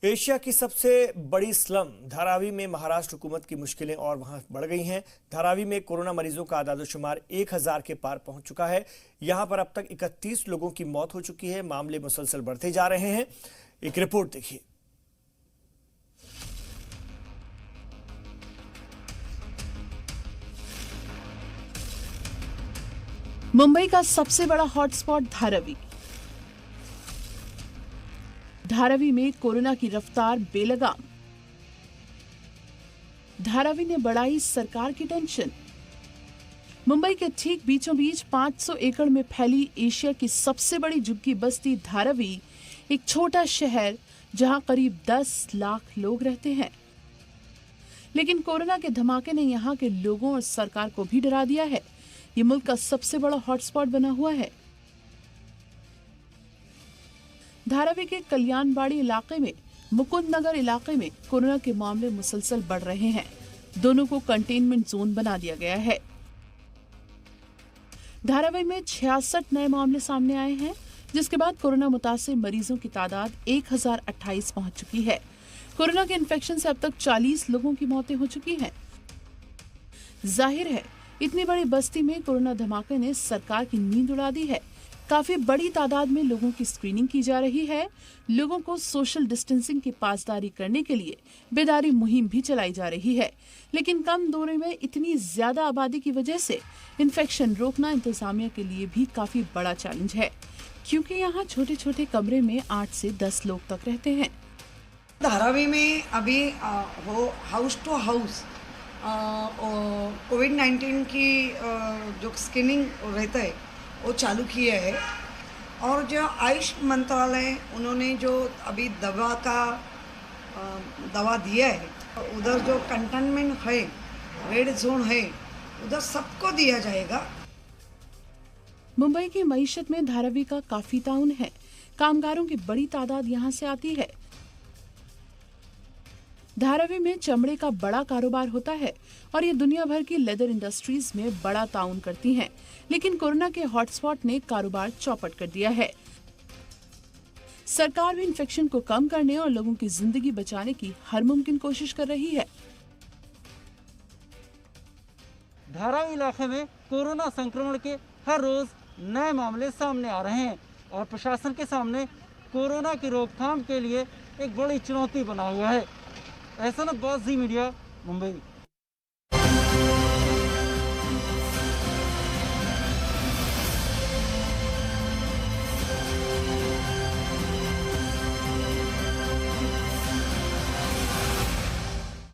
Asia की सबसे बड़ी स्लम धारावी में महाराष्ट्र हुकूमत की मुश्किलें और वहां बढ़ गई हैं। धारावी में कोरोना मरीजों का आदादोशुमार 1000 के पार पहुंच चुका है। यहां पर अब तक 31 लोगों की मौत हो चुकी है। मामले मुसलसल बढ़ते जा रहे हैं। एक रिपोर्ट देखिए। मुंबई का सबसे बड़ा हॉटस्पॉट धारावी। धारावी में कोरोना की रफ्तार बेलगाम। धारावी ने बढ़ाई सरकार की टेंशन। मुंबई के ठीक बीचों बीच 500 एकड़ में फैली एशिया की सबसे बड़ी झुग्गी बस्ती धारावी एक छोटा शहर जहां करीब 10 लाख लोग रहते हैं। लेकिन कोरोना के धमाके ने यहां के लोगों और सरकार को भी डरा दिया है। ये मुल्क का सबसे बड़ा हॉटस्पॉट बना हुआ है। धारावी के कल्याणबाड़ी इलाके में मुकुंद नगर इलाके में कोरोना के मामले मुसलसल बढ़ रहे हैं। दोनों को कंटेनमेंट जोन बना दिया गया है। धारावी में 66 नए मामले सामने आए हैं, जिसके बाद कोरोना मुतासिर मरीजों की तादाद 1028 पहुंच चुकी है। कोरोना के इन्फेक्शन से अब तक 40 लोगों की मौतें हो चुकी हैं। जाहिर है, इतनी बड़ी बस्ती में कोरोना धमाके ने सरकार की नींद उड़ा दी है। काफी बड़ी तादाद में लोगों की स्क्रीनिंग की जा रही है। लोगों को सोशल डिस्टेंसिंग की पासदारी करने के लिए बेदारी मुहिम भी चलाई जा रही है। लेकिन कम दूरी में इतनी ज्यादा आबादी की वजह से इन्फेक्शन रोकना इंतजामिया के लिए भी काफी बड़ा चैलेंज है, क्योंकि यहाँ छोटे छोटे कमरे में 8 से 10 लोग तक रहते हैं। धारावी में अभी हाउस टू हाउस कोविड-19 की जो स्क्रीनिंग रहता है वो चालू किया है। और जो आयुष मंत्रालय उन्होंने जो अभी दवा दिया है, उधर जो कंटेनमेंट है, रेड जोन है, उधर सबको दिया जाएगा। मुंबई की मईशत में धारावी का काफी ताउन है। कामगारों की बड़ी तादाद यहाँ से आती है। धारावी में चमड़े का बड़ा कारोबार होता है और ये दुनिया भर की लेदर इंडस्ट्रीज में बड़ा ताउन करती हैं। लेकिन कोरोना के हॉटस्पॉट ने कारोबार चौपट कर दिया है। सरकार भी इन्फेक्शन को कम करने और लोगों की जिंदगी बचाने की हर मुमकिन कोशिश कर रही है। धारावी इलाके में कोरोना संक्रमण के हर रोज नए मामले सामने आ रहे हैं और प्रशासन के सामने कोरोना की रोकथाम के लिए एक बड़ी चुनौती बना हुआ है। एहसान अब्बास, जी मीडिया, मुंबई।